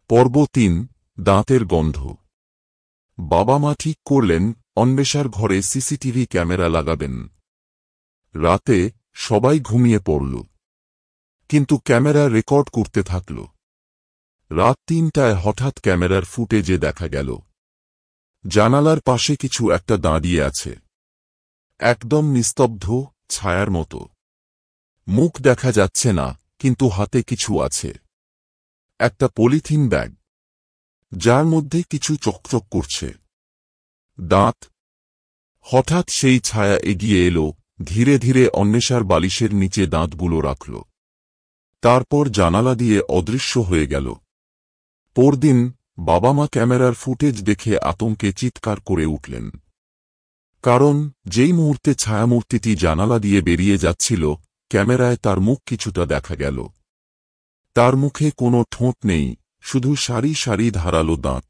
পর্ব ৩ দাঁতের গন্ধ। বাবা মা ঠিক করলেন অন্বেষার ঘরে সিসিটিভি ক্যামেরা লাগাবেন। রাতে সবাই ঘুমিয়ে পড়ল, কিন্তু ক্যামেরা রেকর্ড করতে থাকল। রাত ৩টায় হঠাৎ ক্যামেরার ফুটেজে দেখা গেল জানালার পাশে কিছু একটা দাঁড়িয়ে আছে, একদম নিস্তব্ধ, ছায়ার মতো। মুখ দেখা যাচ্ছে না, কিন্তু হাতে কিছু আছে, একটা পলিথিন ব্যাগ, যার মধ্যে কিছু চকচক করছে। দাঁত। হঠাৎ সেই ছায়া এগিয়ে এলো, ধীরে ধীরে অন্বেষার বালিশের নিচে দাঁতগুলো রাখল, তারপর জানালা দিয়ে অদৃশ্য হয়ে গেল। পরদিন বাবা মা ক্যামেরার ফুটেজ দেখে আতঙ্কে চিৎকার করে উঠলেন, কারণ যেই মুহূর্তে ছায়ামূর্তিটি জানালা দিয়ে বেরিয়ে যাচ্ছিল, ক্যামেরায় তার মুখ কিছুটা দেখা গেল। তার মুখে কোনো ঠোঁট নেই, শুধু সারি সারি ধারালো দাঁত।